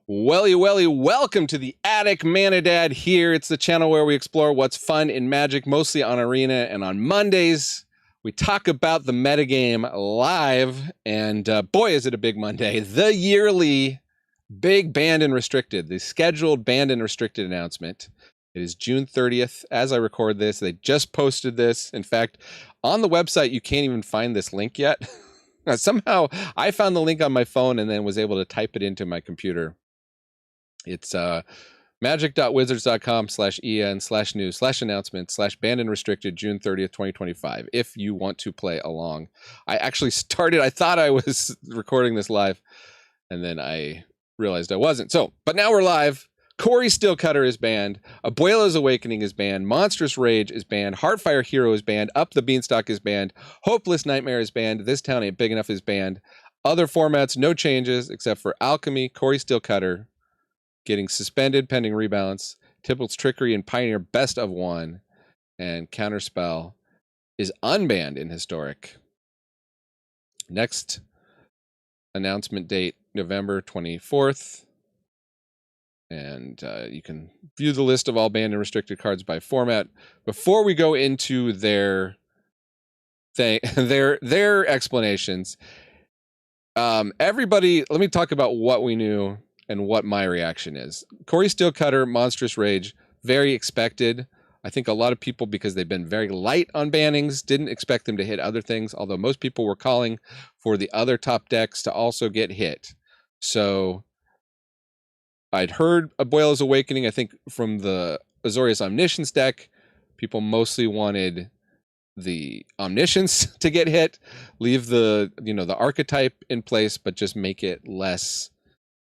Welly, welcome to the Attic. ManaDad here. It's the channel where we explore what's fun in Magic, mostly on Arena, and on Mondays, we talk about the metagame live, and boy, is it a big Monday. The yearly big banned and restricted, the scheduled banned and restricted announcement. It is June 30th as I record this. They just posted this. In fact, on the website, you can't even find this link yet. Somehow, I found the link on my phone and then was able to type it into my computer. It's magic.wizards.com/en/news/announcement/banned and restricted June 30th, 2025. If you want to play along. I actually started, I thought I was recording this live, and then I realized I wasn't. But now we're live. Corey Steelcutter is banned. Abuela's Awakening is banned. Monstrous Rage is banned. Heartfire Hero is banned. Up the Beanstalk is banned. Hopeless Nightmare is banned. This Town Ain't Big Enough is banned. Other formats, no changes except for Alchemy, Corey Steelcutter getting suspended pending rebalance. Tipple's Trickery and Pioneer best of one. And Counterspell is unbanned in Historic. Next announcement date, November 24th. And you can view the list of all banned and restricted cards by format. Before we go into their explanations, everybody, let me talk about what we knew and what my reaction is. Corey Steelcutter, Monstrous Rage, very expected. I think a lot of people, because they've been very light on bannings, didn't expect them to hit other things, although most people were calling for the other top decks to also get hit. So I'd heard Abuela's Awakening, I think, from the Azorius Omniscience deck. People mostly wanted the Omniscience to get hit, leave the archetype in place, but just make it less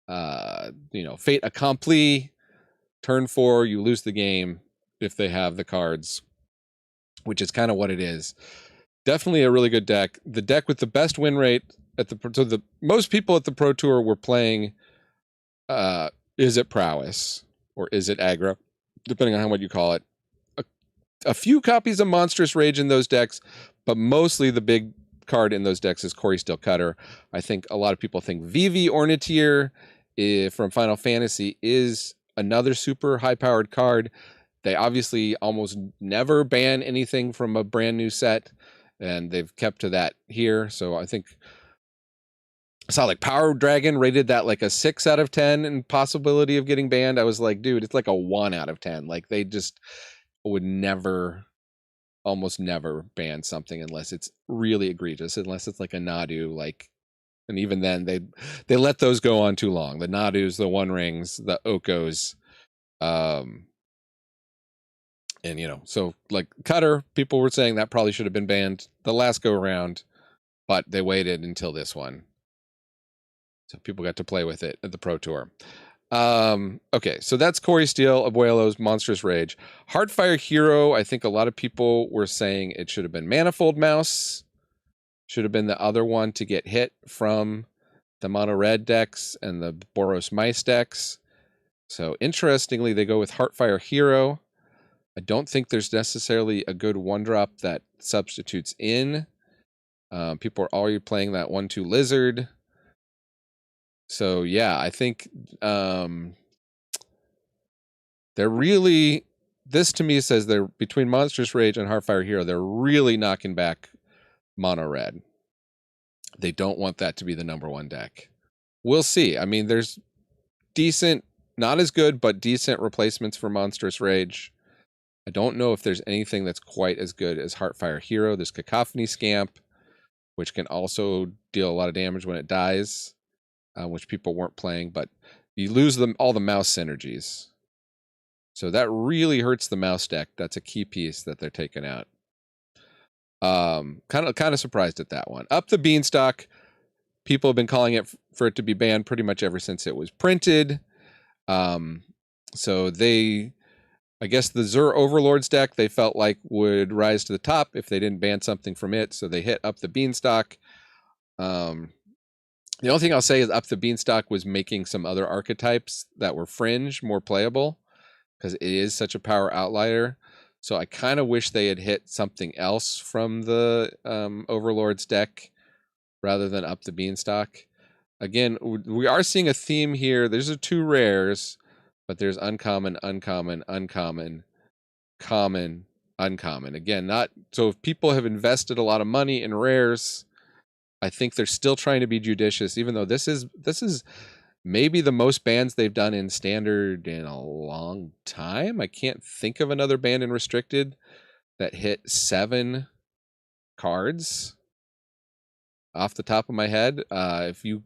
fait accompli. Turn 4, you lose the game if they have the cards, which is kind of what it is. Definitely a really good deck. The deck with the best win rate at the most people at the Pro Tour were playing Izzet Prowess or Izzet Aggro, depending on what you call it. A few copies of Monstrous Rage in those decks, but mostly the big card in those decks is Corey Steelcutter. I think a lot of people think Vivi Orniteer from Final Fantasy is another super high-powered card. They obviously almost never ban anything from a brand new set, and they've kept to that here. So I think I saw like Power Dragon rated that like a 6 out of 10 in possibility of getting banned. I was like, dude, it's like a 1 out of 10. Like they just would almost never ban something unless it's really egregious, unless it's like a Nadu, like, and even then they let those go on too long. The Nadus, the One Rings, the Okos, and so like Cutter, people were saying that probably should have been banned the last go around, but they waited until this one. So people got to play with it at the Pro Tour. Okay, so that's Corey Steele, Abuelo's Monstrous Rage. Heartfire Hero, I think a lot of people were saying it should have been Manifold Mouse. Should have been the other one to get hit from the Mono Red decks and the Boros Mice decks. So interestingly, they go with Heartfire Hero. I don't think there's necessarily a good 1-drop that substitutes in. People are already playing that 1/2 Lizard. So yeah, I think they're really, this to me says they're between Monstrous Rage and Heartfire Hero, they're really knocking back Mono Red. They don't want that to be the #1 deck. We'll see. I mean, there's decent, not as good, but decent replacements for Monstrous Rage. I don't know if there's anything that's quite as good as Heartfire Hero. There's Cacophony Scamp, which can also deal a lot of damage when it dies. Which people weren't playing, but you lose all the mouse synergies. So that really hurts the mouse deck. That's a key piece that they're taking out. Kind of surprised at that one. Up the Beanstalk, people have been calling it for it to be banned pretty much ever since it was printed. So I guess the Zur Overlords deck they felt like would rise to the top if they didn't ban something from it. So they hit Up the Beanstalk. The only thing I'll say is Up the Beanstalk was making some other archetypes that were fringe more playable because it is such a power outlier. So I kind of wish they had hit something else from the Overlords deck rather than Up the Beanstalk. Again, we are seeing a theme here. There's 2 rares, but there's uncommon, uncommon, uncommon, common, uncommon. Again, not so if people have invested a lot of money in rares, I think they're still trying to be judicious, even though this is maybe the most bans they've done in standard in a long time. I can't think of another ban in restricted that hit 7 cards off the top of my head. If you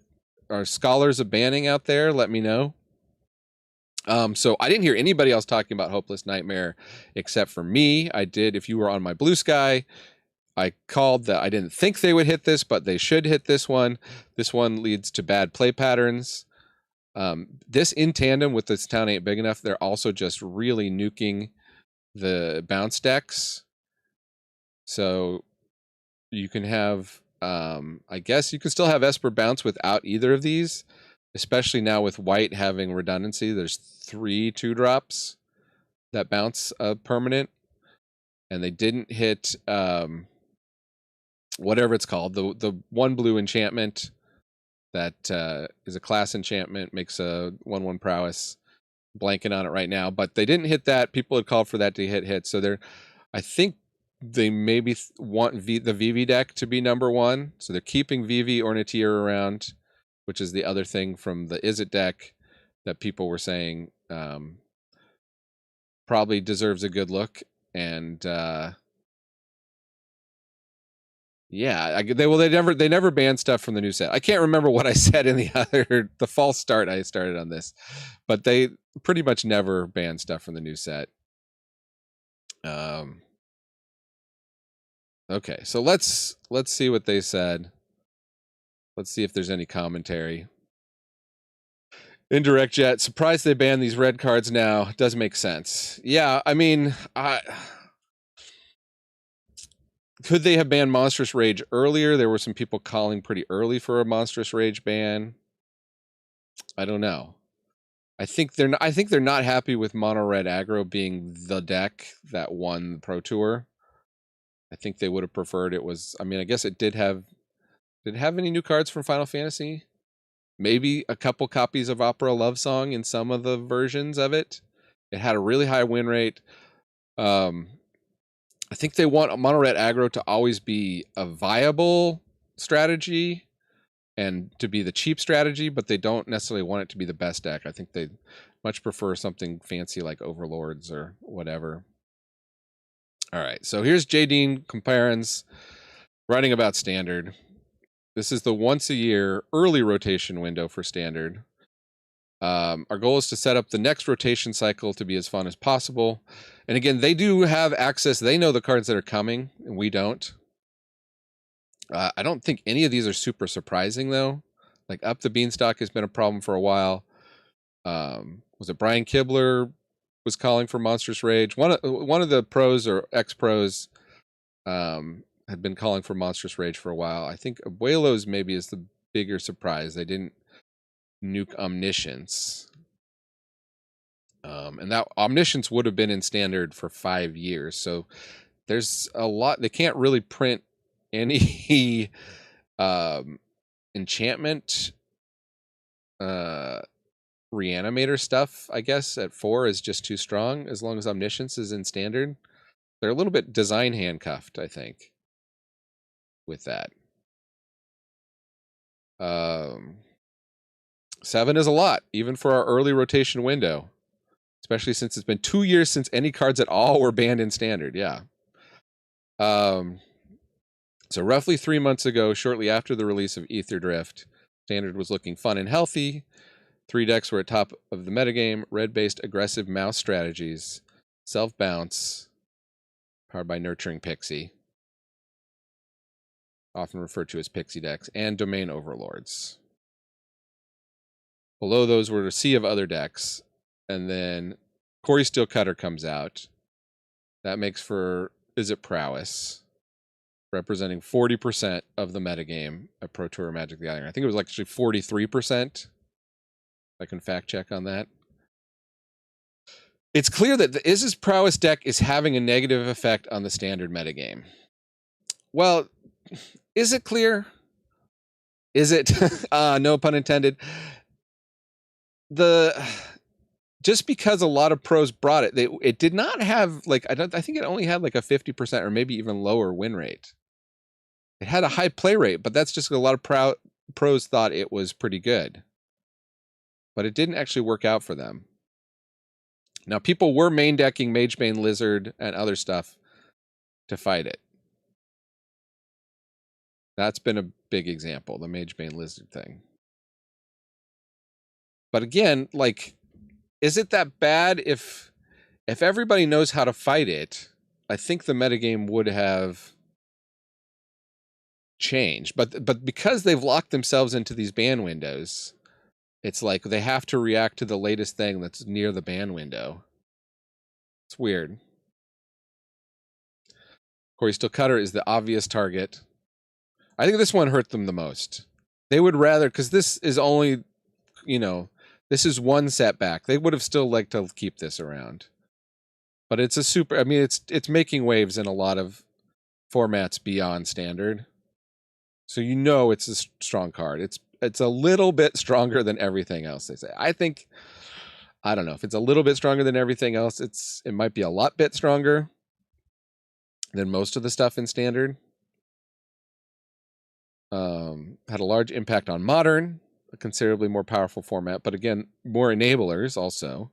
are scholars of banning out there, let me know. So I didn't hear anybody else talking about Hopeless Nightmare except for me. I did. If you were on my Blue Sky, I called that I didn't think they would hit this, but they should hit this one. This one leads to bad play patterns. This in tandem with this town ain't big enough, they're also just really nuking the bounce decks. So you can have, I guess you can still have Esper bounce without either of these, especially now with white having redundancy. There's 3 2-drops that bounce permanent, and they didn't hit whatever it's called, the 1 blue enchantment that is a class enchantment, makes a 1/1 prowess. Blanking on it right now, but they didn't hit that. People had called for that to hit. So they're, I think they maybe want the VV deck to be number 1. So they're keeping VV Orniteer around, which is the other thing from the Izzet deck that people were saying probably deserves a good look. And yeah, they never banned stuff from the new set. I can't remember what I said in the false start I started on this, but they pretty much never ban stuff from the new set. Okay, so let's see what they said. Let's see if there's any commentary. Indirect Jet, surprised they banned these red cards now. Does make sense. Yeah, I mean, could they have banned Monstrous Rage earlier? There were some people calling pretty early for a Monstrous Rage ban. I don't know. I think they're not happy with Mono Red Aggro being the deck that won the Pro Tour. I think they would have preferred it was. I mean, I guess it did have. Did it have any new cards from Final Fantasy? Maybe a couple copies of Opera Love Song in some of the versions of it. It had a really high win rate. I think they want Mono Red Aggro to always be a viable strategy and to be the cheap strategy, but they don't necessarily want it to be the best deck. I think they much prefer something fancy like Overlords or whatever. All right, so here's J. Dean Comparens writing about Standard. This is the once a year early rotation window for Standard. Our goal is to set up the next rotation cycle to be as fun as possible. And again, they do have access. They know the cards that are coming, and we don't. I don't think any of these are super surprising, though. Like Up the Beanstalk has been a problem for a while. Was it Brian Kibler was calling for Monstrous Rage? One of the pros or ex-pros had been calling for Monstrous Rage for a while. I think Abuelos maybe is the bigger surprise. They didn't nuke Omniscience. And that Omniscience would have been in Standard for 5 years. So there's a lot. They can't really print any enchantment reanimator stuff, I guess, at 4 is just too strong. As long as Omniscience is in Standard, they're a little bit design handcuffed, I think, with that. 7 is a lot, even for our early rotation window, especially since it's been 2 years since any cards at all were banned in Standard. Yeah. So roughly 3 months ago, shortly after the release of Ether Drift, Standard was looking fun and healthy. 3 decks were at top of the metagame: red-based aggressive mouse strategies, self-bounce, powered by Nurturing Pixie, often referred to as Pixie decks, and Domain Overlords. Below those were a sea of other decks, and then Corey Steelcutter comes out. That makes for Izzet Prowess, representing 40% of the metagame at Pro Tour Magic the Gathering. I think it was actually 43%. I can fact check on that. It's clear that the Izzet Prowess deck is having a negative effect on the Standard metagame. Well, is it clear? Is it? No pun intended. Just because a lot of pros brought it, it did not have like I think it only had like a 50% or maybe even lower win rate. It had a high play rate, but that's just a lot of pros thought it was pretty good. But it didn't actually work out for them. Now, people were main decking Magebane Lizard and other stuff to fight it. That's been a big example, the Magebane Lizard thing. But again, like, is it that bad if everybody knows how to fight it? I think the metagame would have changed. But because they've locked themselves into these ban windows, it's like they have to react to the latest thing that's near the ban window. It's weird. Corey Still Cutter is the obvious target. I think this one hurt them the most. They would rather, because this is only, this is one setback. They would have still liked to keep this around. But it's a super, I mean, it's making waves in a lot of formats beyond standard. So it's a strong card. It's a little bit stronger than everything else, they say. I don't know if it's a little bit stronger than everything else. It might be a lot bit stronger than most of the stuff in standard. Had a large impact on modern, a considerably more powerful format, but again, more enablers also.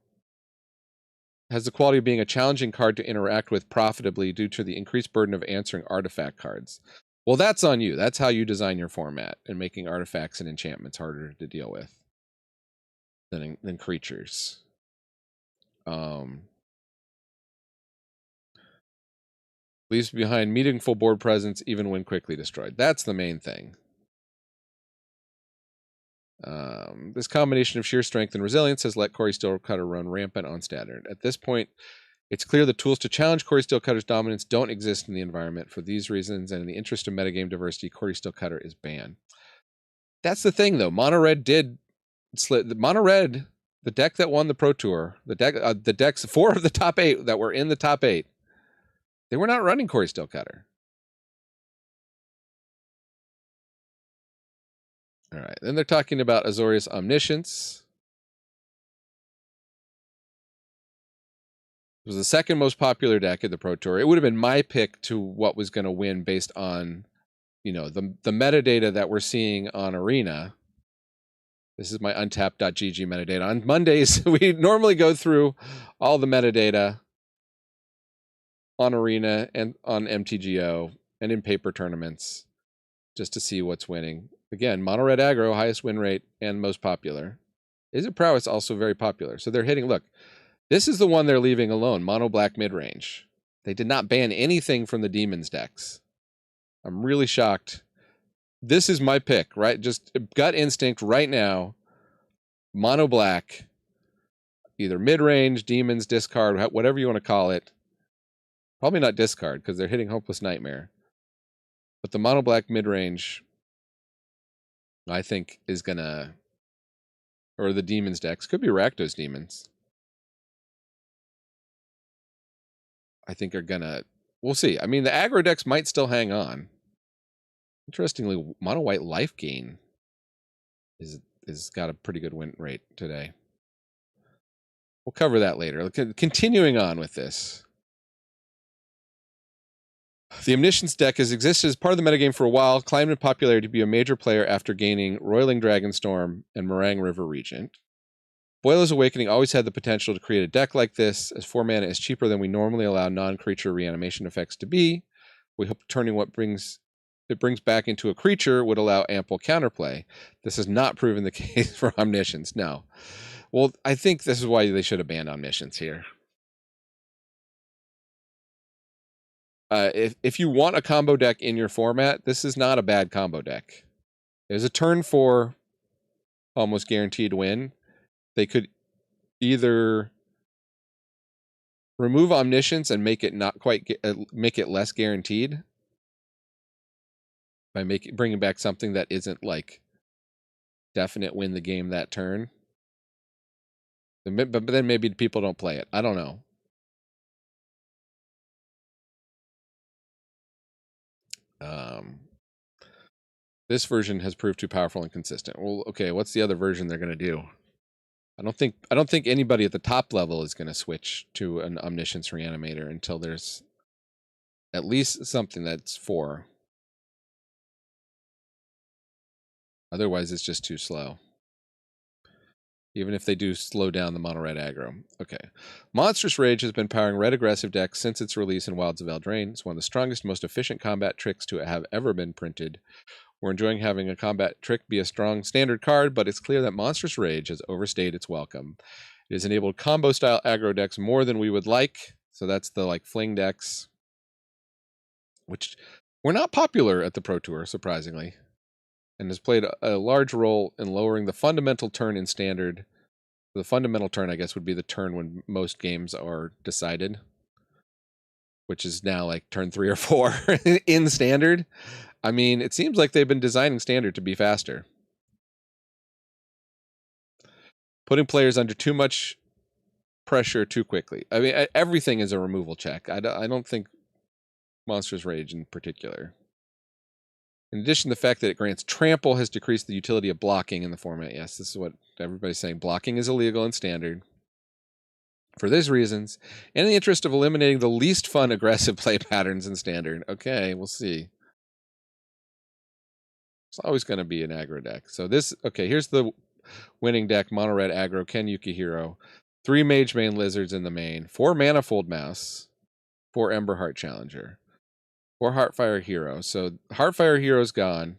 Has the quality of being a challenging card to interact with profitably due to the increased burden of answering artifact cards. Well, that's on you. That's how you design your format, and making artifacts and enchantments harder to deal with than creatures. Leaves behind meaningful board presence even when quickly destroyed. That's the main thing. This combination of sheer strength and resilience has let Corey Still Cutter run rampant on standard. At this point, it's clear the tools to challenge Corey Still Cutter's dominance don't exist in the environment. For these reasons, and in the interest of metagame diversity, Corey Still Cutter is banned. That's the thing, though. Mono Red did slip. Mono Red, the deck that won the Pro Tour, the decks, 4 of the top 8 that were in the top 8, they were not running Corey Still Cutter. All right. Then they're talking about Azorius Omniscience. It was the second most popular deck in the Pro Tour. It would have been my pick to what was going to win based on, the metadata that we're seeing on Arena. This is my untapped.gg metadata. On Mondays, we normally go through all the metadata on Arena and on MTGO and in paper tournaments just to see what's winning. Again, mono red aggro, highest win rate and most popular. Izzet Prowess also very popular. So they're hitting, look, this is the one they're leaving alone, mono black mid-range. They did not ban anything from the Demons decks. I'm really shocked. This is my pick, right? Just gut instinct right now. Mono black, either mid-range, Demons, discard, whatever you want to call it. Probably not discard because they're hitting Hopeless Nightmare. But the mono black mid-range, I think, is going to, or the Demons decks, could be Rakdos Demons. I think are going to, we'll see. I mean, the aggro decks might still hang on. Interestingly, mono white life gain is got a pretty good win rate today. We'll cover that later. Continuing on with this. The Omniscience deck has existed as part of the metagame for a while, climbed in popularity to be a major player after gaining Roiling Dragonstorm and Meringue River Regent. Boiler's Awakening always had the potential to create a deck like this, as 4 mana is cheaper than we normally allow non-creature reanimation effects to be. We hope turning what brings back into a creature would allow ample counterplay. This has not proven the case for Omniscience. No. Well, I think this is why they should have banned Omniscience here. If you want a combo deck in your format, this is not a bad combo deck. There's a turn 4 almost guaranteed win. They could either remove Omniscience and make it not quite make it less guaranteed by bringing back something that isn't like definite win the game that turn. But then maybe people don't play it. I don't know. This version has proved too powerful and consistent. Well, okay, what's the other version they're going to do? I don't think anybody at the top level is going to switch to an Omniscience Reanimator until there's at least something that's 4. Otherwise, it's just too slow. Even if they do slow down the mono red aggro. Okay. Monstrous Rage has been powering red aggressive decks since its release in Wilds of Eldraine. It's one of the strongest, most efficient combat tricks to have ever been printed. We're enjoying having a combat trick be a strong standard card, but it's clear that Monstrous Rage has overstayed its welcome. It has enabled combo-style aggro decks more than we would like. So that's the like fling decks, which were not popular at the Pro Tour, surprisingly, and has played a large role in lowering the fundamental turn in Standard. The fundamental turn, I guess, would be the turn when most games are decided, which is now like turn 3 or 4 in Standard. I mean, it seems like they've been designing Standard to be faster. Putting players under too much pressure too quickly. I mean, everything is a removal check. I don't think Monstrous Rage in particular. In addition, the fact that it grants trample has decreased the utility of blocking in the format. Yes, this is what everybody's saying. Blocking is illegal in Standard. For these reasons, and in the interest of eliminating the least fun aggressive play patterns in Standard. Okay, we'll see. It's always going to be an aggro deck. So this, okay, here's the winning deck. Mono red aggro, Ken Yukihiro. 3 Mage Bane Lizards in the main. 4 Manifold Mouse. 4 Emberheart Challenger. 4 Heartfire Hero. So Heartfire Hero's gone.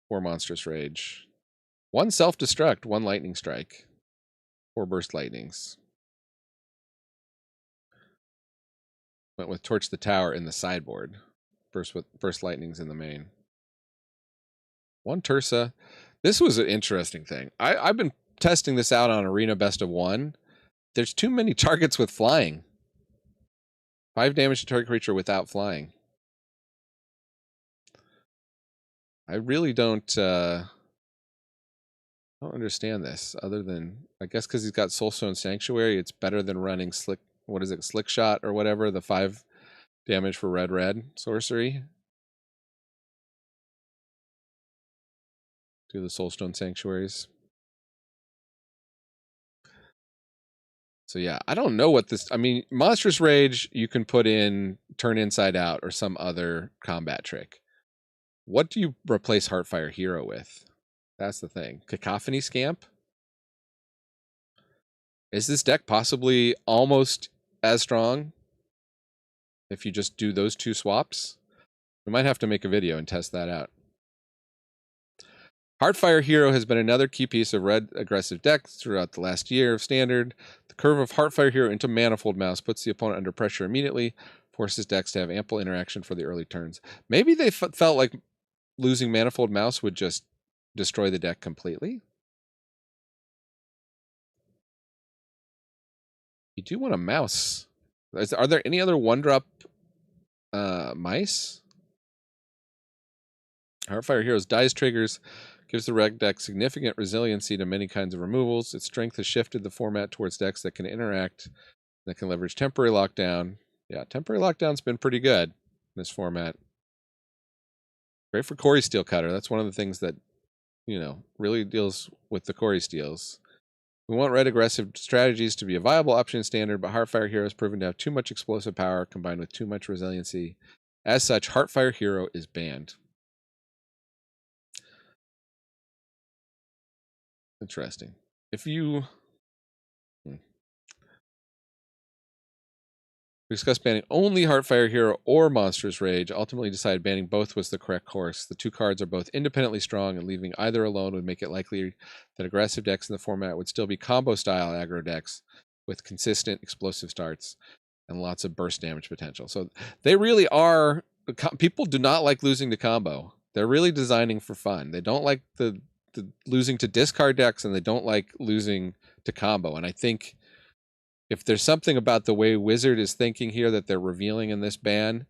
4 Monstrous Rage. 1 Self-Destruct, 1 Lightning Strike. 4 Burst Lightnings. Went with Torch the Tower in the sideboard. Burst Lightnings in the main. 1 Tursa. This was an interesting thing. I've been testing this out on Arena Best of 1. There's too many targets with flying. 5 damage to target creature without flying. I really don't understand this, other than, I guess because he's got Soulstone Sanctuary, it's better than running Slick Shot or whatever, the 5 damage for red sorcery. Do the Soulstone Sanctuaries. So yeah, I don't know what this, I mean, Monstrous Rage you can put in Turn Inside Out or some other combat trick. What do you replace Heartfire Hero with? That's the thing. Cacophony Scamp? Is this deck possibly almost as strong if you just do those 2 swaps? We might have to make a video and test that out. Heartfire Hero has been another key piece of red aggressive decks throughout the last year of Standard. The curve of Heartfire Hero into Manifold Mouse puts the opponent under pressure immediately, forces decks to have ample interaction for the early turns. Maybe they felt like losing Manifold Mouse would just destroy the deck completely. You do want a mouse. Are there any other 1-drop mice? Heartfire Hero's dice triggers gives the red deck significant resiliency to many kinds of removals. Its strength has shifted the format towards decks that can interact, that can leverage temporary lockdown. Yeah, temporary lockdown's been pretty good in this format. Great for Corey Steelcutter. That's one of the things that, you know, really deals with the Corey Steels. We want red aggressive strategies to be a viable option in Standard, but Heartfire Hero has proven to have too much explosive power combined with too much resiliency. As such, Heartfire Hero is banned. Interesting. If you discuss banning only Heartfire Hero or Monstrous Rage, ultimately decided banning both was the correct course. The 2 cards are both independently strong, and leaving either alone would make it likely that aggressive decks in the format would still be combo-style aggro decks with consistent explosive starts and lots of burst damage potential. So they really are, people do not like losing to combo. They're really designing for fun. They don't like the losing to discard decks, and they don't like losing to combo. And I think if there's something about the way Wizard is thinking here that they're revealing in this ban,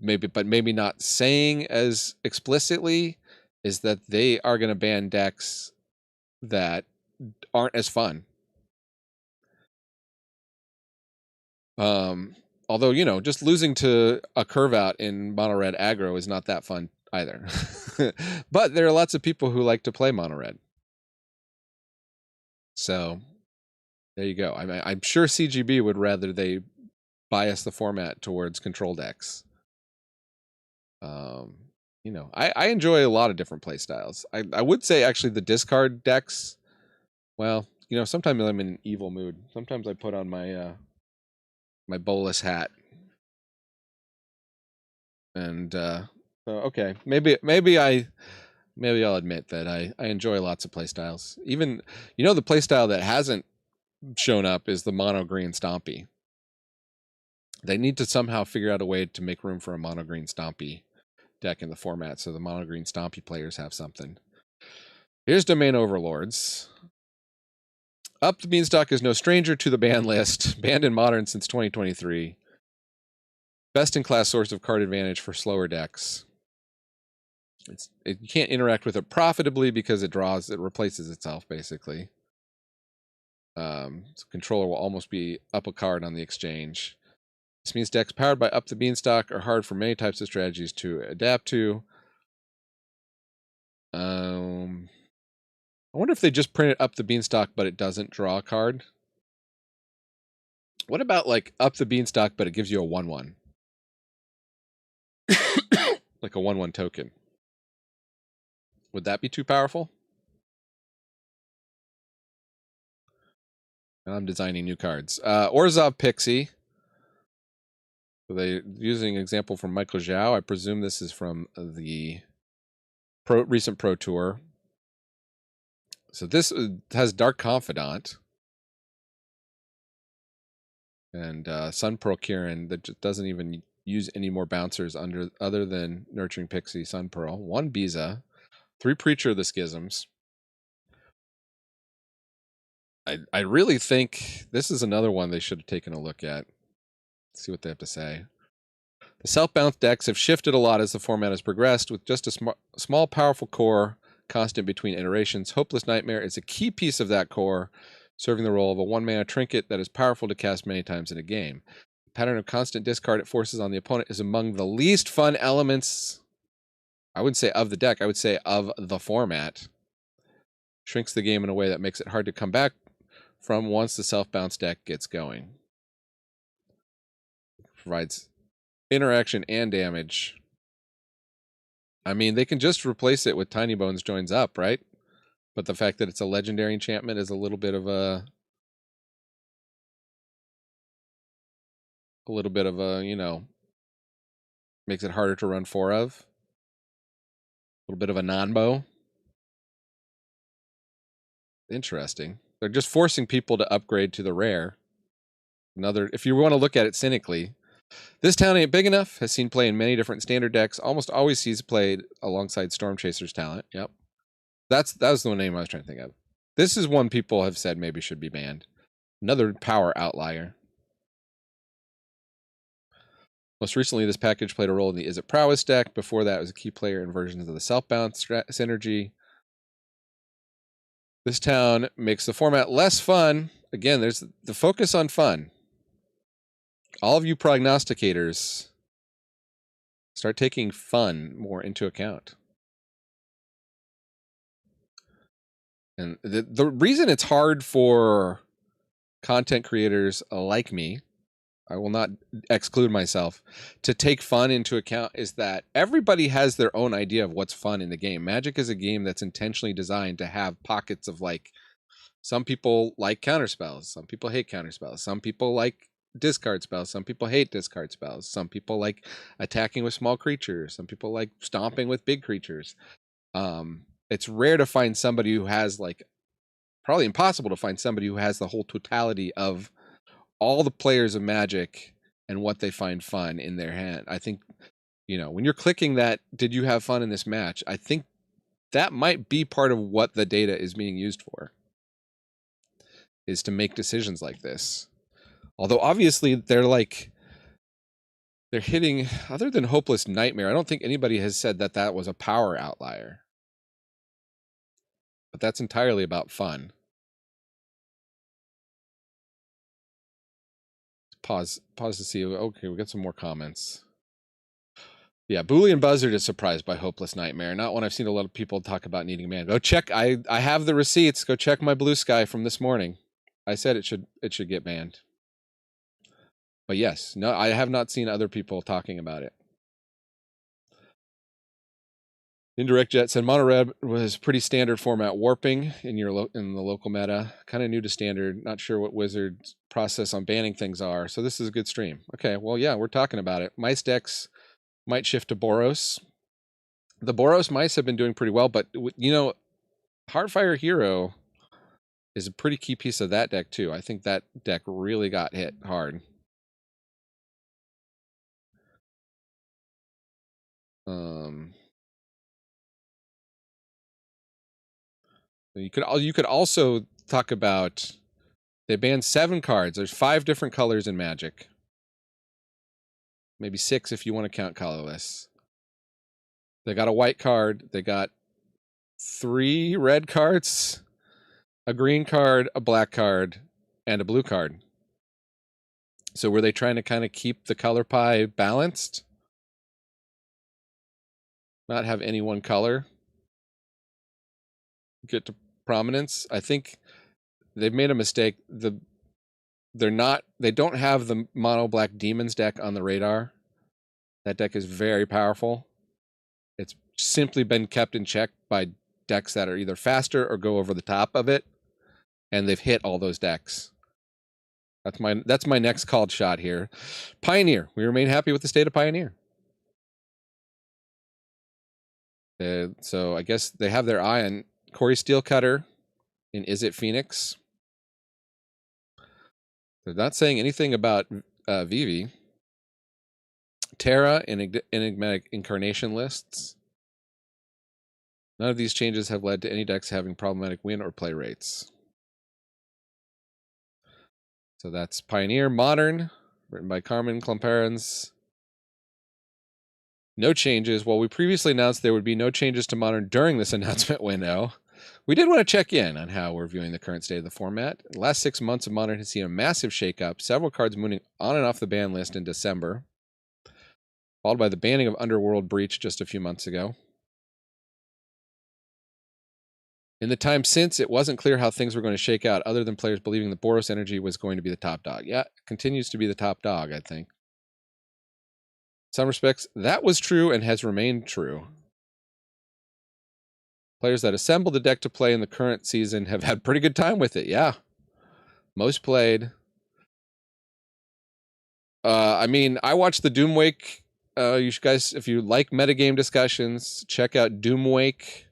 maybe not saying as explicitly, is that they are going to ban decks that aren't as fun. Although, you know, just losing to a curve out in mono red aggro is not that fun either. But there are lots of people who like to play mono red. So there you go. I mean, I'm sure CGB would rather they bias the format towards control decks. You know, I enjoy a lot of different play styles. I would say actually the discard decks, well, you know, sometimes I'm in an evil mood. Sometimes I put on my my bolus hat. And okay, maybe I'll admit that I enjoy lots of play styles. Even, you know, the play style that hasn't shown up is the mono green Stompy. They need to somehow figure out a way to make room for a mono green Stompy deck in the format so the mono green Stompy players have something. Here's Domain Overlords. Up the Beanstalk is no stranger to the ban list. Banned in Modern since 2023. Best in class source of card advantage for slower decks. You can't interact with it profitably because it replaces itself basically. So controller will almost be up a card on the exchange. This means decks powered by Up the Beanstalk are hard for many types of strategies to adapt to. I wonder if they just printed Up the Beanstalk, but it doesn't draw a card. What about like Up the Beanstalk, but it gives you a 1/1? Like a 1/1 token. Would that be too powerful? I'm designing new cards. Orzhov Pixie. So they using an example from Michael Zhao. I presume this is from the recent Pro Tour. So this has Dark Confidant and Sun Pearl Kirin that doesn't even use any more bouncers other than Nurturing Pixie, Sun Pearl, 1 Biza, 3 Preacher of the Schisms. I really think this is another one they should have taken a look at. Let's see what they have to say. The self-bounce decks have shifted a lot as the format has progressed, with just a small, powerful core constant between iterations. Hopeless Nightmare is a key piece of that core, serving the role of a 1-mana trinket that is powerful to cast many times in a game. The pattern of constant discard it forces on the opponent is among the least fun elements, I wouldn't say of the deck, I would say of the format. Shrinks the game in a way that makes it hard to come back from once the self-bounce deck gets going. Provides interaction and damage. I mean, they can just replace it with Tiny Bones Joins Up, right? But the fact that it's a legendary enchantment is a little bit of a you know, makes it harder to run 4 of. A little bit of a non-bow. Interesting. They're just forcing people to upgrade to the rare. Another, if you want to look at it cynically, this town ain't big enough, has seen play in many different standard decks, almost always sees played alongside Storm Chaser's talent. Yep. That was the name I was trying to think of. This is one people have said maybe should be banned. Another power outlier. Most recently, this package played a role in the Izzet Prowess deck. Before that, it was a key player in versions of the Self-Bounce synergy. This town makes the format less fun. Again, there's the focus on fun. All of you prognosticators, start taking fun more into account. And the reason it's hard for content creators like me, I will not exclude myself, to take fun into account is that everybody has their own idea of what's fun in the game. Magic is a game that's intentionally designed to have pockets of, like, some people like counterspells, some people hate counterspells, some people like discard spells, some people hate discard spells, some people like attacking with small creatures, some people like stomping with big creatures. It's rare to find somebody who has, like, probably impossible to find somebody who has the whole totality of all the players of Magic and what they find fun in their hand. I think, you know, when you're clicking that, did you have fun in this match? I think that might be part of what the data is being used for, is to make decisions like this. Although obviously they're hitting, other than Hopeless Nightmare, I don't think anybody has said that that was a power outlier. But that's entirely about fun. pause to see. Okay, we got some more comments. Yeah, Boolean Buzzard is surprised by Hopeless Nightmare. Not one I've seen a lot of people talk about needing man. Go check. I have the receipts. Go check my Blue Sky from this morning. I said it should get banned. But yes, no, I have not seen other people talking about it. Indirect Jet said Mono Red was pretty standard format warping in in the local meta. Kind of new to standard. Not sure what Wizard's process on banning things are. So this is a good stream. Okay, well, yeah, we're talking about it. Mice decks might shift to Boros. The Boros mice have been doing pretty well, but you know, Heartfire Hero is a pretty key piece of that deck too. I think that deck really got hit hard. You could also talk about they banned 7 cards. There's 5 different colors in Magic. Maybe 6 if you want to count colorless. They got a white card. They got 3 red cards, a green card, a black card, and a blue card. So were they trying to kind of keep the color pie balanced? Not have any one color get to prominence? I think they've made a mistake. They don't have the mono black demons deck on the radar. That deck is very powerful. It's simply been kept in check by decks that are either faster or go over the top of it, and they've hit all those decks. That's my next called shot here. Pioneer. We remain happy with the state of Pioneer. So I guess they have their eye on Corey Steelcutter in Izzet Phoenix. They're not saying anything about Vivi. Terra and Enigmatic Incarnation lists. None of these changes have led to any decks having problematic win or play rates. So that's Pioneer. Modern, written by Carmen Clamperans. No changes. Well, we previously announced there would be no changes to Modern during this announcement window. We did want to check in on how we're viewing the current state of the format. The last 6 months of Modern has seen a massive shakeup, several cards moving on and off the ban list in December, followed by the banning of Underworld Breach just a few months ago. In the time since, it wasn't clear how things were going to shake out, other than players believing that Boros Energy was going to be the top dog. Yeah, it continues to be the top dog, I think. In some respects, that was true and has remained true. Players that assembled the deck to play in the current season have had pretty good time with it. Yeah. Most played. I mean, I watched the Doomwake. You guys, if you like metagame discussions, check out Doomwake.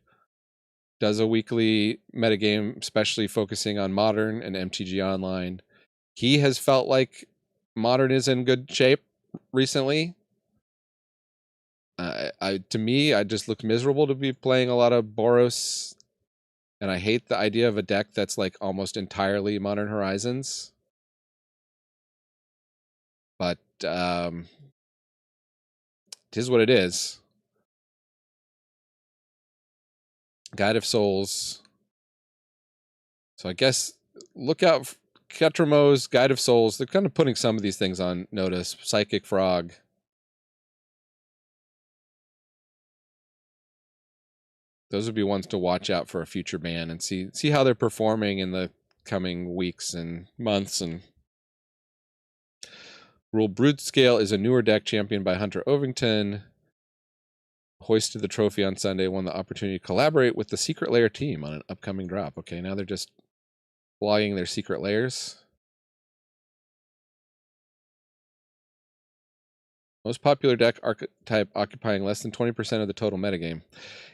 Does a weekly metagame, especially focusing on Modern and MTG Online. He has felt like Modern is in good shape recently. To me, I just look miserable to be playing a lot of Boros, and I hate the idea of a deck that's like almost entirely Modern Horizons. But it is what it is. Guide of Souls. So I guess look out for Ketramos, Guide of Souls. They're kind of putting some of these things on notice. Psychic Frog. Those would be ones to watch out for a future ban and see how they're performing in the coming weeks and months. And Rule Brood Scale is a newer deck championed by Hunter Ovington. Hoisted the trophy on Sunday, won the opportunity to collaborate with the Secret Lair team on an upcoming drop. Okay, now they're just blogging their secret layers. Most popular deck archetype occupying less than 20% of the total metagame.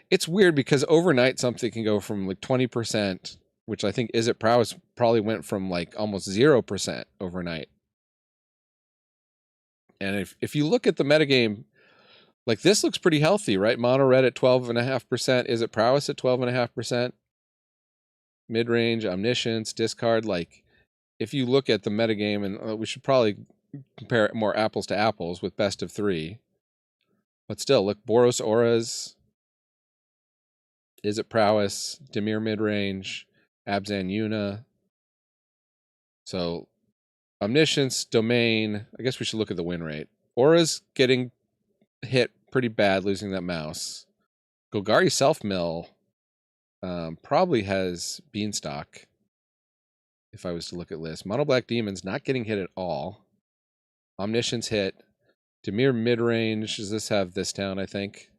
It's weird because overnight something can go from like 20%, which I think Izzet Prowess probably went from like almost 0% overnight. And if you look at the metagame, like this looks pretty healthy, right? Mono Red at 12.5%. Izzet Prowess at 12.5%. Mid-range, Omniscience, discard. Like if you look at the metagame, and we should probably compare it more apples to apples with best of 3. But still, look, Boros Auras, Izzet Prowess, Dimir Midrange, Abzan Yuna. So Omniscience, Domain. I guess we should look at the win rate. Aura's getting hit pretty bad, losing that mouse. Golgari Self-Mill probably has Beanstalk, if I was to look at lists. Mono Black Demon's not getting hit at all. Omniscience hit. Dimir mid-range. Does this have this town, I think?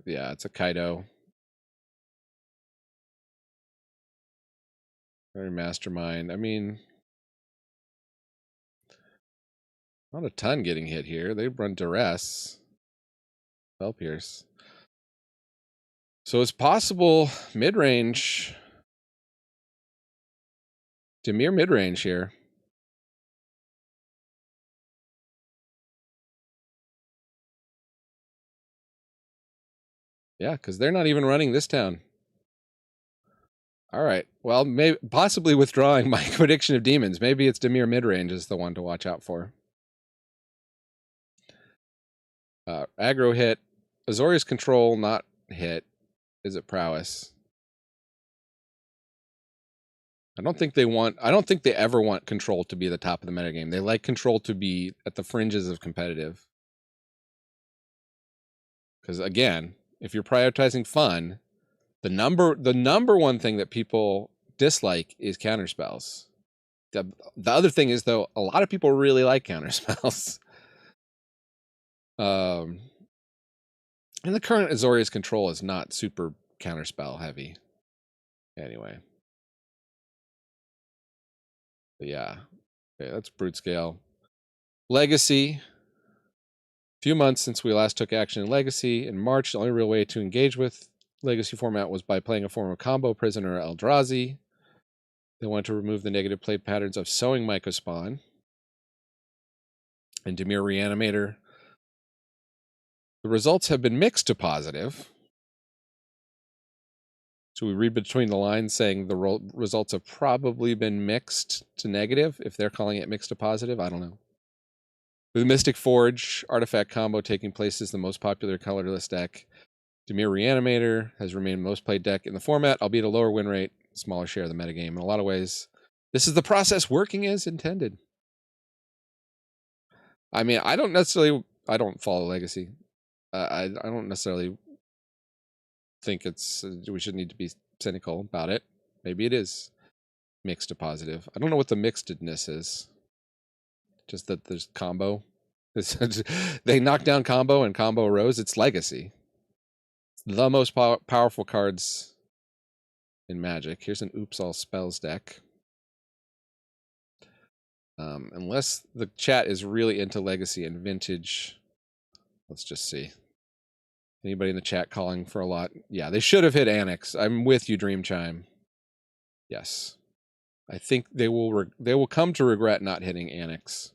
Yeah, it's a Kaido. Very Mastermind. I mean, not a ton getting hit here. They run Duress. Spell Pierce. So it's possible mid-range. Dimir mid-range here. Yeah, because they're not even running this town. All right. Well, maybe possibly withdrawing my prediction of demons. Maybe it's Dimir mid-range is the one to watch out for. Aggro hit. Azorius control not hit. Izzet Prowess. I don't think they ever want control to be the top of the metagame. They like control to be at the fringes of competitive. Because again, if you're prioritizing fun, the number one thing that people dislike is counterspells. The other thing is, though, a lot of people really like counterspells. And the current Azorius control is not super counterspell heavy. Anyway. But yeah. Okay, that's Brute Scale. Legacy. Few months since we last took action in Legacy. In March, the only real way to engage with Legacy format was by playing a form of combo Prisoner Eldrazi. They wanted to remove the negative play patterns of Sowing Mycospawn and Dimir Reanimator. The results have been mixed to positive. So we read between the lines saying the results have probably been mixed to negative. If they're calling it mixed to positive, I don't know. With Mystic Forge, artifact combo taking place as the most popular colorless deck. Dimir Reanimator has remained most played deck in the format, albeit a lower win rate, smaller share of the metagame. In a lot of ways, this is the process working as intended. I mean, I don't follow Legacy. I don't necessarily think we should need to be cynical about it. Maybe it is mixed to positive. I don't know what the mixedness is. Just that there's combo. They knock down combo and combo rose. It's Legacy. It's the most powerful cards in Magic. Here's an Oops All Spells deck. Unless the chat is really into Legacy and Vintage. Let's just see. Anybody in the chat calling for a lot? Yeah, they should have hit Annex. I'm with you, Dream Chime. Yes. I think they will come to regret not hitting Annex.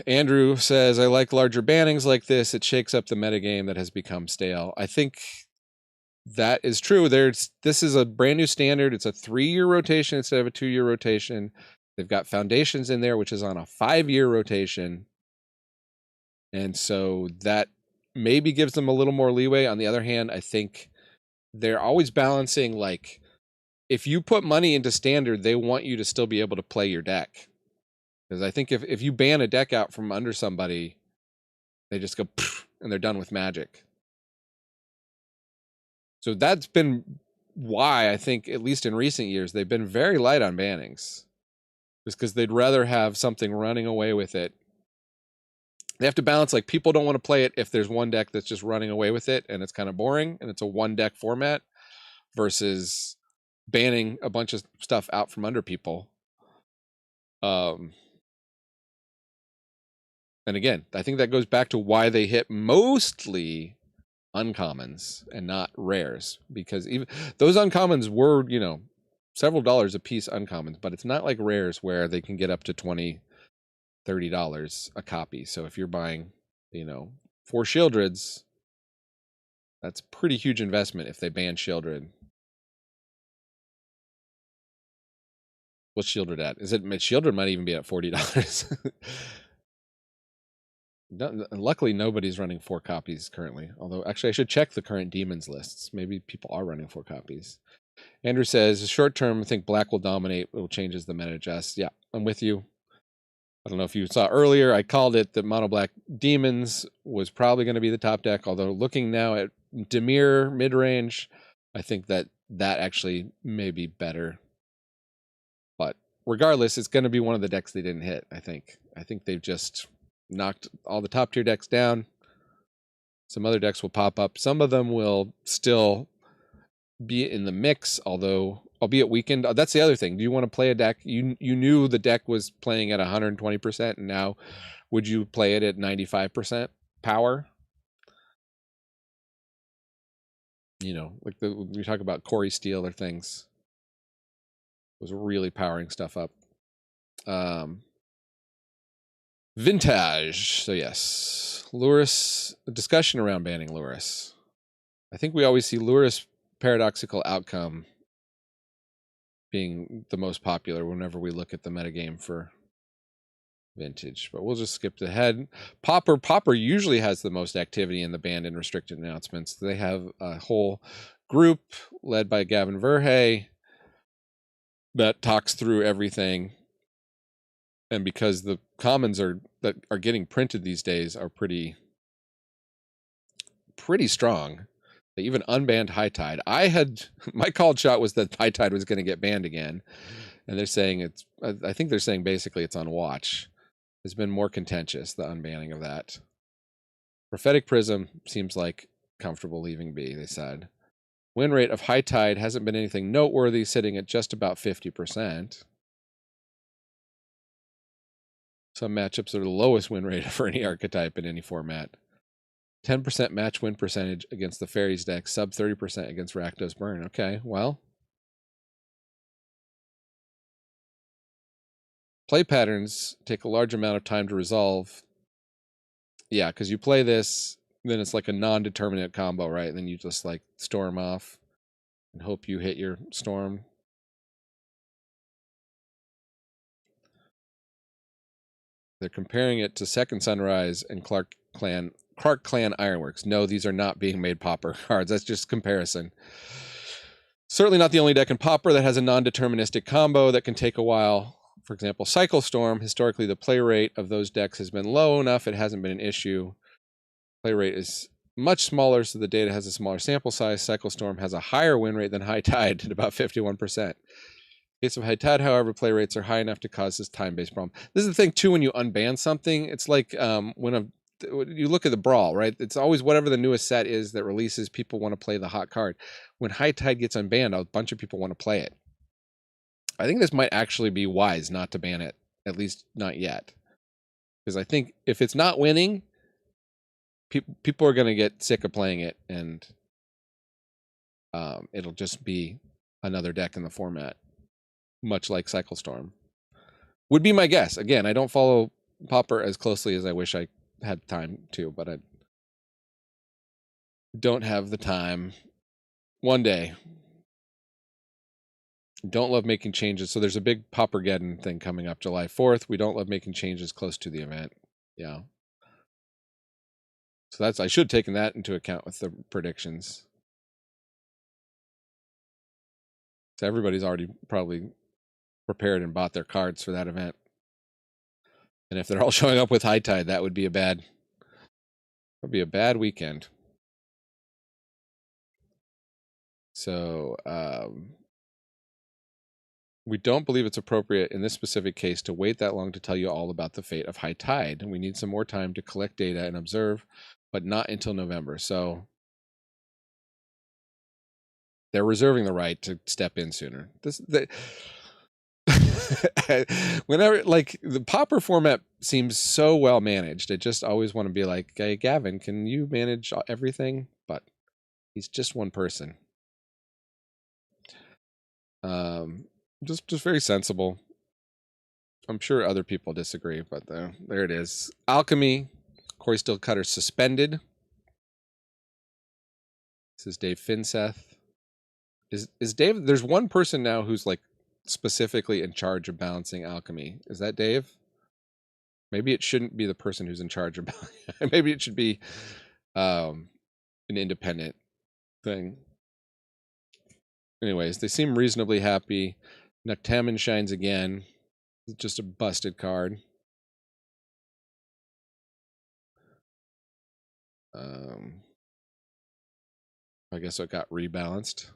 Andrew says, I like larger bannings like this. It shakes up the metagame that has become stale. I think that is true. This is a brand new standard. It's a 3-year rotation instead of a 2-year rotation. They've got Foundations in there, which is on a 5-year rotation. And so that maybe gives them a little more leeway. On the other hand, I think they're always balancing, like, if you put money into standard, they want you to still be able to play your deck. Because I think if you ban a deck out from under somebody, they just go and they're done with Magic. So that's been why I think, at least in recent years, they've been very light on bannings. Just because they'd rather have something running away with it. They have to balance, like, people don't want to play it if there's one deck that's just running away with it and it's kind of boring and it's a one deck format, versus banning a bunch of stuff out from under people. And again, I think that goes back to why they hit mostly uncommons and not rares, because even those uncommons were, several dollars a piece uncommons, but it's not like rares where they can get up to $20-$30 a copy. So if you're buying, 4 Shieldreds, that's a pretty huge investment if they ban Shieldred. What's Shieldred at? Shieldred might even be at $40. Luckily, nobody's running 4 copies currently. Although, actually, I should check the current demons lists. Maybe people are running 4 copies. Andrew says, short term, I think black will dominate. It will change as the meta adjusts. Yeah, I'm with you. I don't know if you saw earlier, I called it that mono black demons was probably going to be the top deck. Although looking now at Dimir mid range, I think that actually may be better. But regardless, it's going to be one of the decks they didn't hit. I think they've just knocked all the top tier decks down. Some other decks will pop up. Some of them will still be in the mix, although albeit weakened. That's the other thing. Do you want to play a deck? You knew the deck was playing at 120%, and now would you play it at 95% power? You know, like we talk about Corey Steele or things. It was really powering stuff up. Vintage. So yes, Lurrus. Discussion around banning Lurrus. I think we always see Lurrus Paradoxical Outcome being the most popular whenever we look at the metagame for Vintage, but we'll just skip ahead. Pauper usually has the most activity in the banned and restricted announcements. They have a whole group led by Gavin Verhey that talks through everything. And because the commons that are getting printed these days are pretty strong. They even unbanned High Tide. My called shot was that High Tide was going to get banned again. And they're saying I think they're saying basically it's on watch. It's been more contentious, the unbanning of that. Prophetic Prism seems like comfortable leaving be, they said. Win rate of High Tide hasn't been anything noteworthy, sitting at just about 50%. Some matchups are the lowest win rate for any archetype in any format. 10% match win percentage against the Fairies deck, sub 30% against Rakdos Burn. Okay, well. Play patterns take a large amount of time to resolve. Yeah, because you play this, then it's like a non-determinate combo, right? And then you just like storm off and hope you hit your storm. They're comparing it to Second Sunrise and Clark Clan Ironworks. No, these are not being made Pauper cards. That's just comparison. Certainly not the only deck in Pauper that has a non-deterministic combo that can take a while. For example, Cycle Storm, historically the play rate of those decks has been low enough, it hasn't been an issue. Play rate is much smaller, so the data has a smaller sample size. Cycle Storm has a higher win rate than High Tide at about 51%. In case of High Tide, however, play rates are high enough to cause this time-based problem. This is the thing, too, when you unban something, it's like when you look at the Brawl, right? It's always whatever the newest set is that releases, people want to play the hot card. When High Tide gets unbanned, a bunch of people want to play it. I think this might actually be wise not to ban it, at least not yet. Because I think if it's not winning, people are going to get sick of playing it, and it'll just be another deck in the format, much like Cycle Storm. Would be my guess. Again, I don't follow Pauper as closely as I wish I had time to, but I don't have the time. One day. Don't love making changes. So there's a big Paupergeddon thing coming up July 4th. We don't love making changes close to the event. Yeah. So I should have taken that into account with the predictions. So everybody's already probably prepared and bought their cards for that event. And if they're all showing up with High Tide, that would be a bad weekend. So we don't believe it's appropriate in this specific case to wait that long to tell you all about the fate of High Tide. And we need some more time to collect data and observe, but not until November. So they're reserving the right to step in sooner. Whenever, like, the Pauper format seems so well managed, I just always want to be like, hey, Gavin, can you manage everything? But he's just one person. Just very sensible. I'm sure other people disagree, but there it is. Alchemy, Corey Still Cutter suspended. This is Dave Finseth. Is Dave? There's one person now who's like specifically in charge of balancing Alchemy. Is that Dave? Maybe it shouldn't be the person who's in charge of maybe it should be an independent thing. Anyways, they seem reasonably happy. Noctamen shines again. It's just a busted card. I guess it got rebalanced.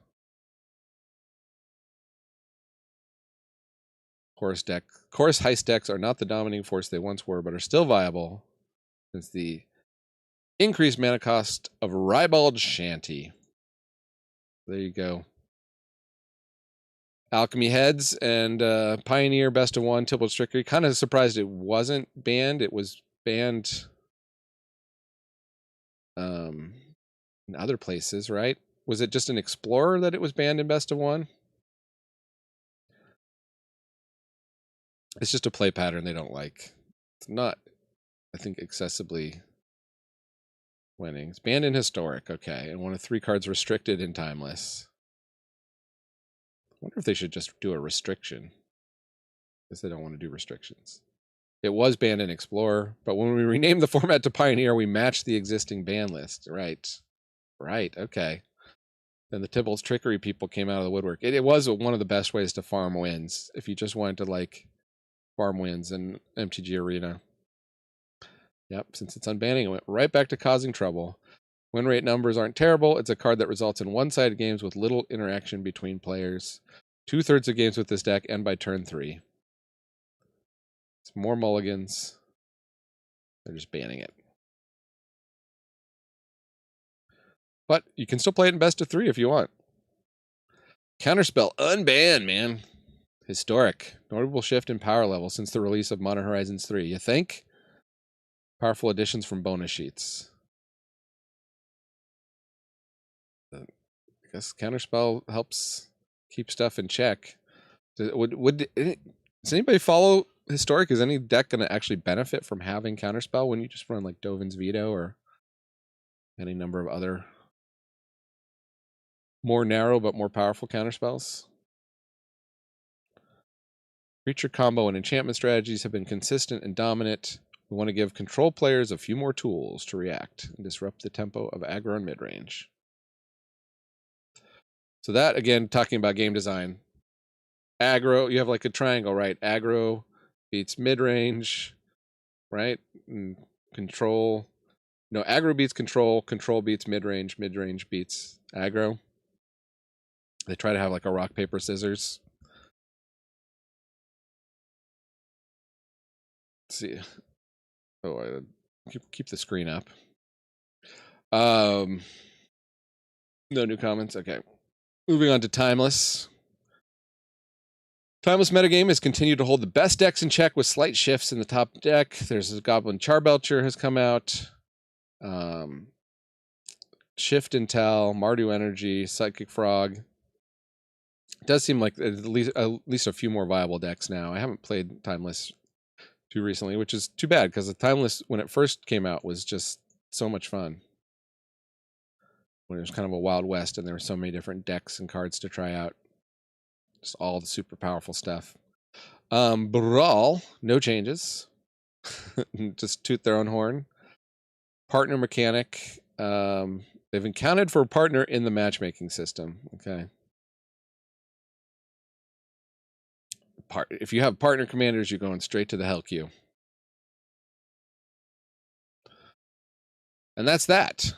Chorus heist decks are not the dominating force they once were, but are still viable since the increased mana cost of Ribald Shanty. There you go. Alchemy heads and Pioneer best of one, Tippled Trickery. Kind of surprised it wasn't banned. It was banned in other places, right? Was it just an Explorer that it was banned in best of one? It's just a play pattern they don't like. It's not, I think, excessively winning. It's banned in Historic, okay. And one of 3 cards restricted in Timeless. I wonder if they should just do a restriction. Because they don't want to do restrictions. It was banned in Explorer, but when we renamed the format to Pioneer, we matched the existing ban list. Right. Right, okay. Then the Tipple's Trickery people came out of the woodwork. It was one of the best ways to farm wins. If you just wanted to, like, farm wins in MTG Arena. Yep, since it's unbanning, it went right back to causing trouble. Win rate numbers aren't terrible. It's a card that results in one-sided games with little interaction between players. 2/3 of games with this deck end by turn 3. It's more mulligans. They're just banning it. But you can still play it in best of 3 if you want. Counterspell unbanned, man. Historic. Notable shift in power level since the release of Modern Horizons 3. You think? Powerful additions from bonus sheets. I guess Counterspell helps keep stuff in check. Does anybody follow Historic? Is any deck going to actually benefit from having Counterspell when you just run like Dovin's Veto or any number of other more narrow but more powerful counterspells? Creature combo and enchantment strategies have been consistent and dominant. We want to give control players a few more tools to react and disrupt the tempo of aggro and midrange. So that, again, talking about game design. Aggro, you have like a triangle, right? Aggro beats midrange, right? And control. No, aggro beats control, control beats midrange, midrange beats aggro. They try to have like a rock, paper, scissors. Let's see. Oh, I keep the screen up. No new comments. Okay. Moving on to Timeless. Timeless metagame has continued to hold the best decks in check with slight shifts in the top deck. There's a Goblin Charbelcher has come out. Shift Intel, Mardu Energy, Psychic Frog. It does seem like at least a few more viable decks now. I haven't played Timeless too recently, which is too bad because the Timeless, when it first came out, was just so much fun. When it was kind of a Wild West and there were so many different decks and cards to try out. Just all the super powerful stuff. Brawl, no changes. Just toot their own horn. Partner mechanic. They've accounted for a partner in the matchmaking system. Okay. If you have partner commanders, you're going straight to the hell queue. And that's that.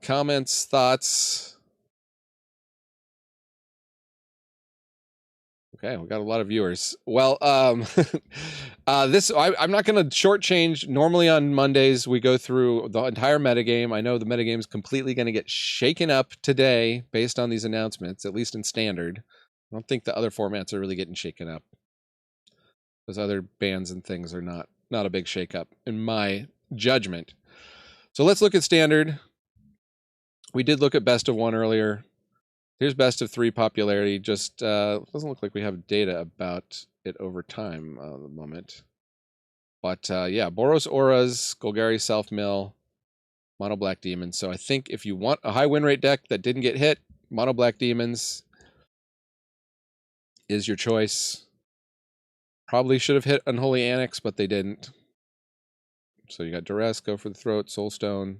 Comments, thoughts. Okay, we got a lot of viewers. Well, I'm not going to shortchange. Normally on Mondays, we go through the entire metagame. I know the metagame is completely going to get shaken up today based on these announcements, at least in Standard. I don't think the other formats are really getting shaken up. Those other bans and things are not a big shakeup, in my judgment. So let's look at Standard. We did look at best of one earlier. Here's best of 3 popularity. Just doesn't look like we have data about it over time at the moment. But yeah, Boros Auras, Golgari Self-Mill, Mono Black Demons. So I think if you want a high win rate deck that didn't get hit, Mono Black Demons is your choice. Probably should have hit Unholy Annex, but they didn't. So you got Duress, Go for the Throat, Soulstone,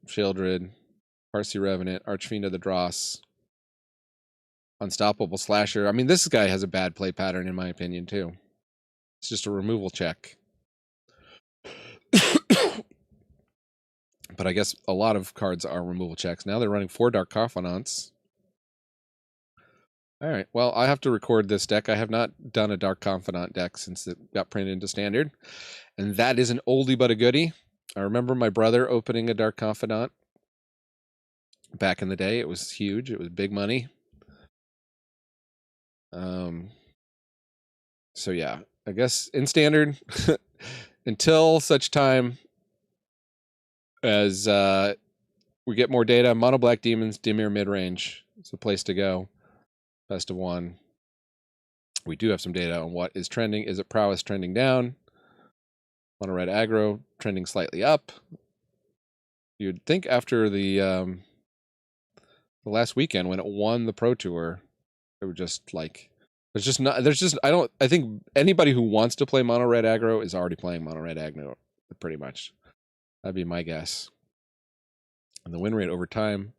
Shieldred, Parsi Revenant, Archfiend of the Dross, Unstoppable Slasher. I mean, this guy has a bad play pattern, in my opinion, too. It's just a removal check. But I guess a lot of cards are removal checks. Now they're running 4 Dark Confidants. All right, well, I have to record this deck. I have not done a Dark Confidant deck since it got printed into Standard. And that is an oldie but a goodie. I remember my brother opening a Dark Confidant back in the day. It was huge. It was big money. So yeah, I guess in Standard, until such time as we get more data, Mono Black Demons, Dimir Midrange is the place to go. Best of 1. We do have some data on what is trending. Izzet Prowess trending down. Mono Red Aggro trending slightly up. You'd think after the last weekend when it won the Pro Tour, it would just like I think anybody who wants to play Mono Red Aggro is already playing Mono Red Aggro pretty much. That'd be my guess. And the win rate over time,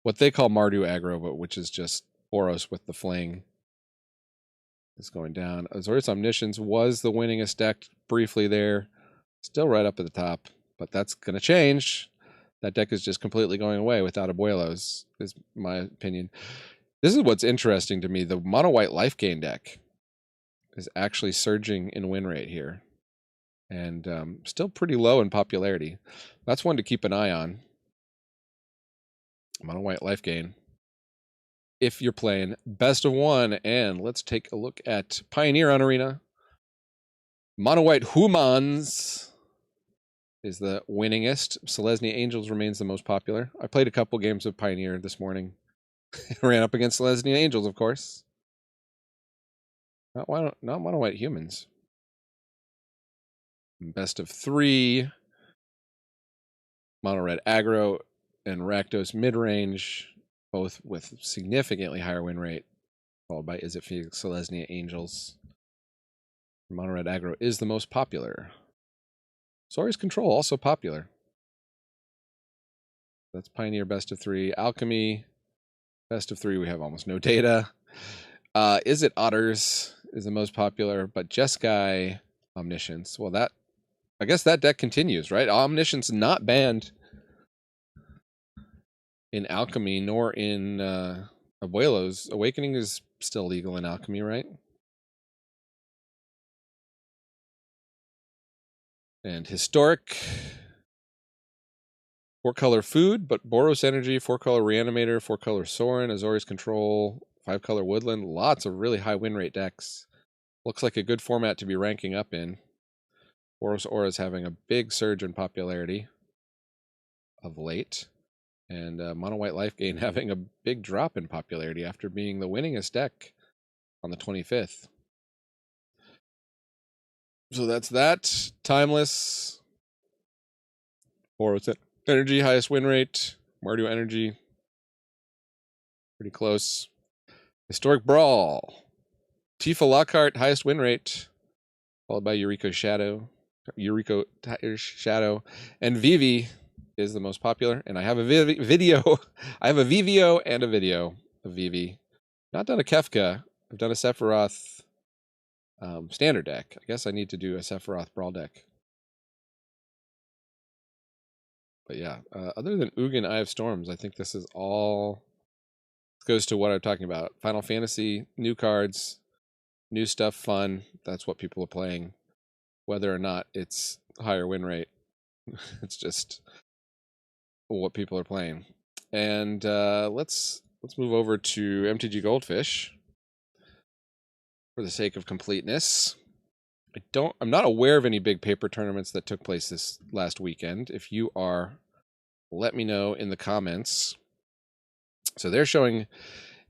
what they call Mardu Aggro, but which is just Boros with the fling, is going down. Azorius Omniscience was the winningest deck briefly there. Still right up at the top, but that's going to change. That deck is just completely going away without Abuelos, is my opinion. This is what's interesting to me. The mono white life gain deck is actually surging in win rate here, and still pretty low in popularity. That's one to keep an eye on. Mono white life gain. If you're playing best of 1, and let's take a look at Pioneer on Arena. Mono white Humans is the winningest. Selesnya Angels remains the most popular. I played a couple games of Pioneer this morning. Ran up against Selesnya Angels, of course. Not Mono White Humans. Best of 3. Mono Red Aggro and Rakdos Midrange, both with significantly higher win rate, followed by Izzet Phoenix, Selesnya Angels. Mono Red Aggro is the most popular. Azorius Control, also popular. That's Pioneer best of 3. Alchemy, best of 3, we have almost no data. Izzet Otters is the most popular, but Jeskai Omniscience. Well, I guess that deck continues, right? Omniscience not banned in Alchemy nor in Abuelos. Awakening is still legal in Alchemy, right? And Historic, 4-color Food, but Boros Energy, 4-color Reanimator, 4-color Sorin, Azorius Control, 5-color Woodland. Lots of really high win rate decks. Looks like a good format to be ranking up in. Boros Aura is having a big surge in popularity of late. And Mono White Life Gain having a big drop in popularity after being the winningest deck on the 25th. So that's that. Timeless. Boros Energy, highest win rate. Mardu Energy, pretty close. Historic Brawl. Tifa Lockhart, highest win rate, followed by Eureka Shadow. And Vivi is the most popular. And I have a video. I have a VVO and a video of Vivi. Not done a Kefka. I've done a Sephiroth standard deck. I guess I need to do a Sephiroth Brawl deck. But yeah, other than Ugin Eye of Storms, I think this is all goes to what I'm talking about. Final Fantasy, new cards, new stuff, fun. That's what people are playing. Whether or not it's higher win rate, it's just what people are playing. And let's move over to MTG Goldfish for the sake of completeness. I'm not aware of any big paper tournaments that took place this last weekend. If you are, let me know in the comments. So they're showing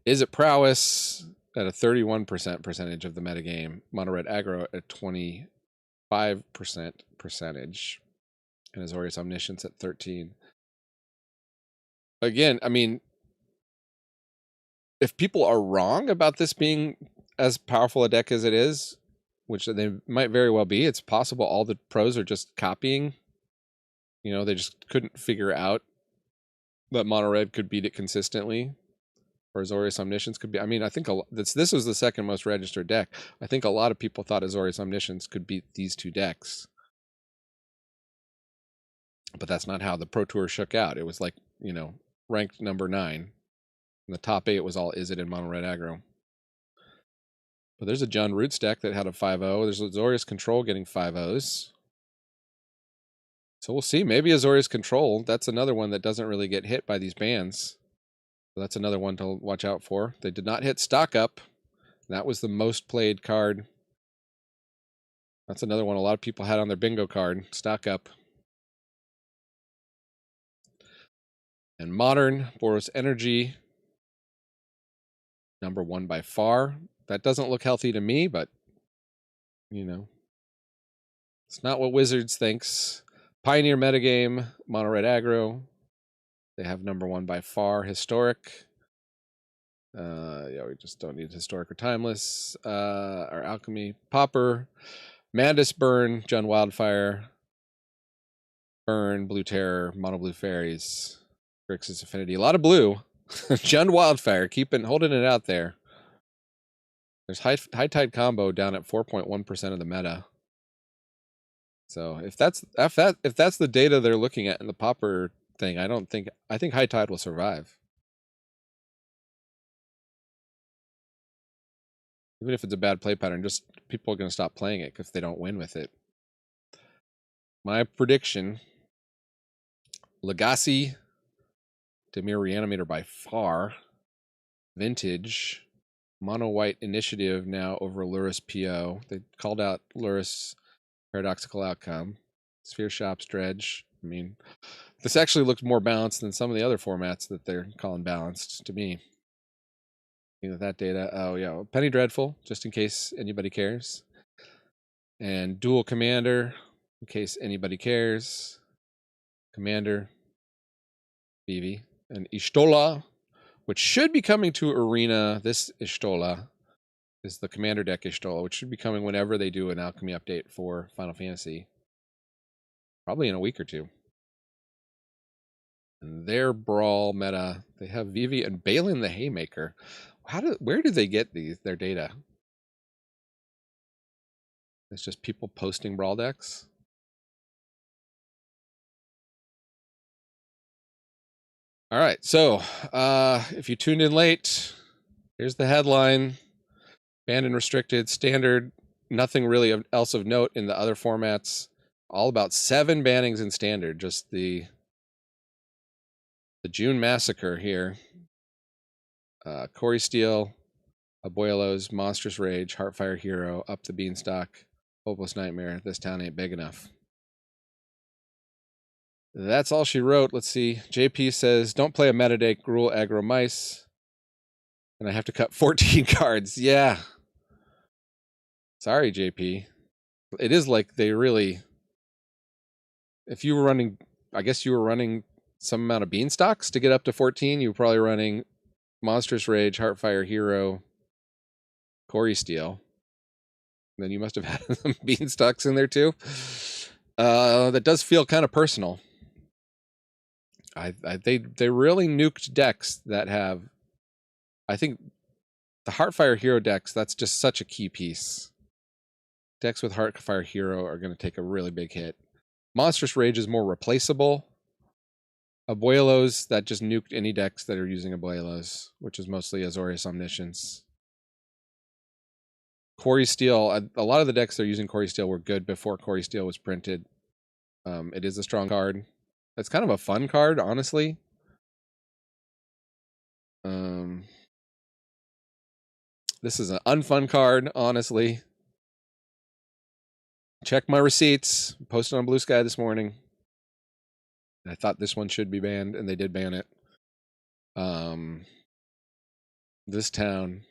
Izzet Prowess at a 31% percentage of the metagame, Mono Red Aggro at 25% percentage, and Azorius Omniscience at 13. Again, I mean, if people are wrong about this being as powerful a deck as it is, which they might very well be, it's possible all the pros are just copying. You know, they just couldn't figure out that mono red could beat it consistently, or Azorius Omniscience could be. I mean, I think this was the second most registered deck. I think a lot of people thought Azorius Omniscience could beat these two decks, but that's not how the Pro Tour shook out. It was like, you know, ranked number 9. And the top 8 was all Izzet and mono red aggro. But there's a John Roots deck that had a 5-0. There's Azorius Control getting 5-0s. So we'll see. Maybe Azorius Control, that's another one that doesn't really get hit by these bans. So that's another one to watch out for. They did not hit Stock Up. That was the most played card. That's another one a lot of people had on their bingo card. Stock Up. And Modern, Boros Energy. Number 1 by far. That doesn't look healthy to me, but, you know, it's not what Wizards thinks. Pioneer Metagame, mono red aggro. They have number 1 by far. Historic. Yeah, we just don't need Historic or Timeless. Or Alchemy. Pauper. Mandus Burn. Jund Wildfire. Burn. Blue Terror. Mono Blue Fairies. Grixis Affinity. A lot of blue. Jund Wildfire. Holding it out there. There's high Tide combo down at 4.1% of the meta. So if that's the data they're looking at in the Pauper thing, I think High Tide will survive. Even if it's a bad play pattern, just people are going to stop playing it if they don't win with it. My prediction: Legacy, Dimir Reanimator by far, Vintage. Mono white initiative now over Lurrus PO. They called out Lurrus Paradoxical Outcome. Sphere Shops Dredge. I mean, this actually looks more balanced than some of the other formats that they're calling balanced to me. You know, that data. Oh, yeah. Well, Penny Dreadful, just in case anybody cares. And Dual Commander, in case anybody cares. Commander, Vivi. And Y'shtola, which should be coming to Arena. This Y'shtola is the Commander deck Y'shtola, which should be coming whenever they do an Alchemy update for Final Fantasy. Probably in a week or two. And their Brawl meta, they have Vivi and Balin the Haymaker. Where do they get their data? It's just people posting Brawl decks? All right, so if you tuned in late, here's the headline. Banned and restricted, standard, nothing really else of note in the other formats. All about 7 bannings in standard, just the June massacre here. Corey Steele, Abuelos, Monstrous Rage, Heartfire Hero, Up the Beanstalk, Hopeless Nightmare, This Town Ain't Big Enough. That's all she wrote. Let's see. JP says, don't play a meta deck, rule aggro mice. And I have to cut 14 cards. Yeah. Sorry, JP. It is like they really... If you were running... I guess you were running some amount of Beanstalks to get up to 14. You were probably running Monstrous Rage, Heartfire Hero, Corey Steele. And then you must have had some Beanstalks in there too. That does feel kind of personal. They really nuked decks that have... I think the Heartfire Hero decks, that's just such a key piece. Decks with Heartfire Hero are going to take a really big hit. Monstrous Rage is more replaceable. Abuelos, that just nuked any decks that are using Abuelos, which is mostly Azorius Omniscience. Corey Steele, a lot of the decks that are using Corey Steele were good before Corey Steele was printed. It is a strong card. It's kind of a fun card, honestly. This is an unfun card, honestly. Check my receipts. Posted on Blue Sky this morning. I thought this one should be banned, and they did ban it. This town.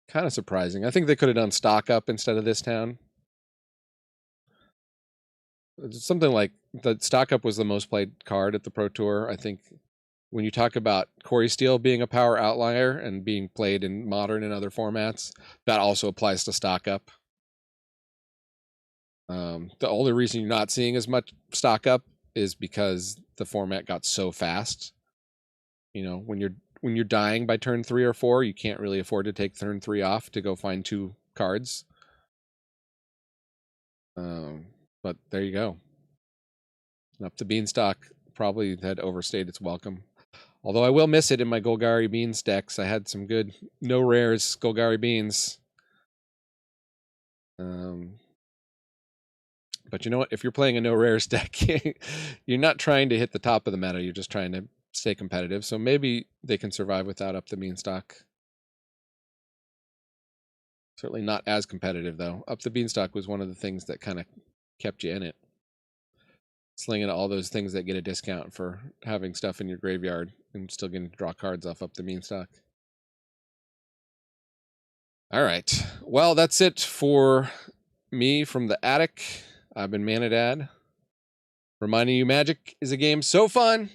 Kind of surprising. I think they could have done Stock Up instead of this town. Something like the Stock Up was the most played card at the Pro Tour. I think when you talk about Corey Steele being a power outlier and being played in Modern and other formats, that also applies to stock up. The only reason you're not seeing as much stock up is because the format got so fast. You know, when you're dying by turn 3 or 4, you can't really afford to take turn 3 off to go find 2 cards. But there you go. Up the Beanstalk probably had overstayed its welcome. Although I will miss it in my Golgari Beans decks. I had some good no rares Golgari Beans. But you know what? If you're playing a no rares deck, you're not trying to hit the top of the meta. You're just trying to stay competitive. So maybe they can survive without Up the Beanstalk. Certainly not as competitive, though. Up the Beanstalk was one of the things that kind of kept you in it. Slinging all those things that get a discount for having stuff in your graveyard and still getting to draw cards off Up the Beanstalk. All right. Well, that's it for me from the attic. I've been ManaDad, reminding you Magic is a game so fun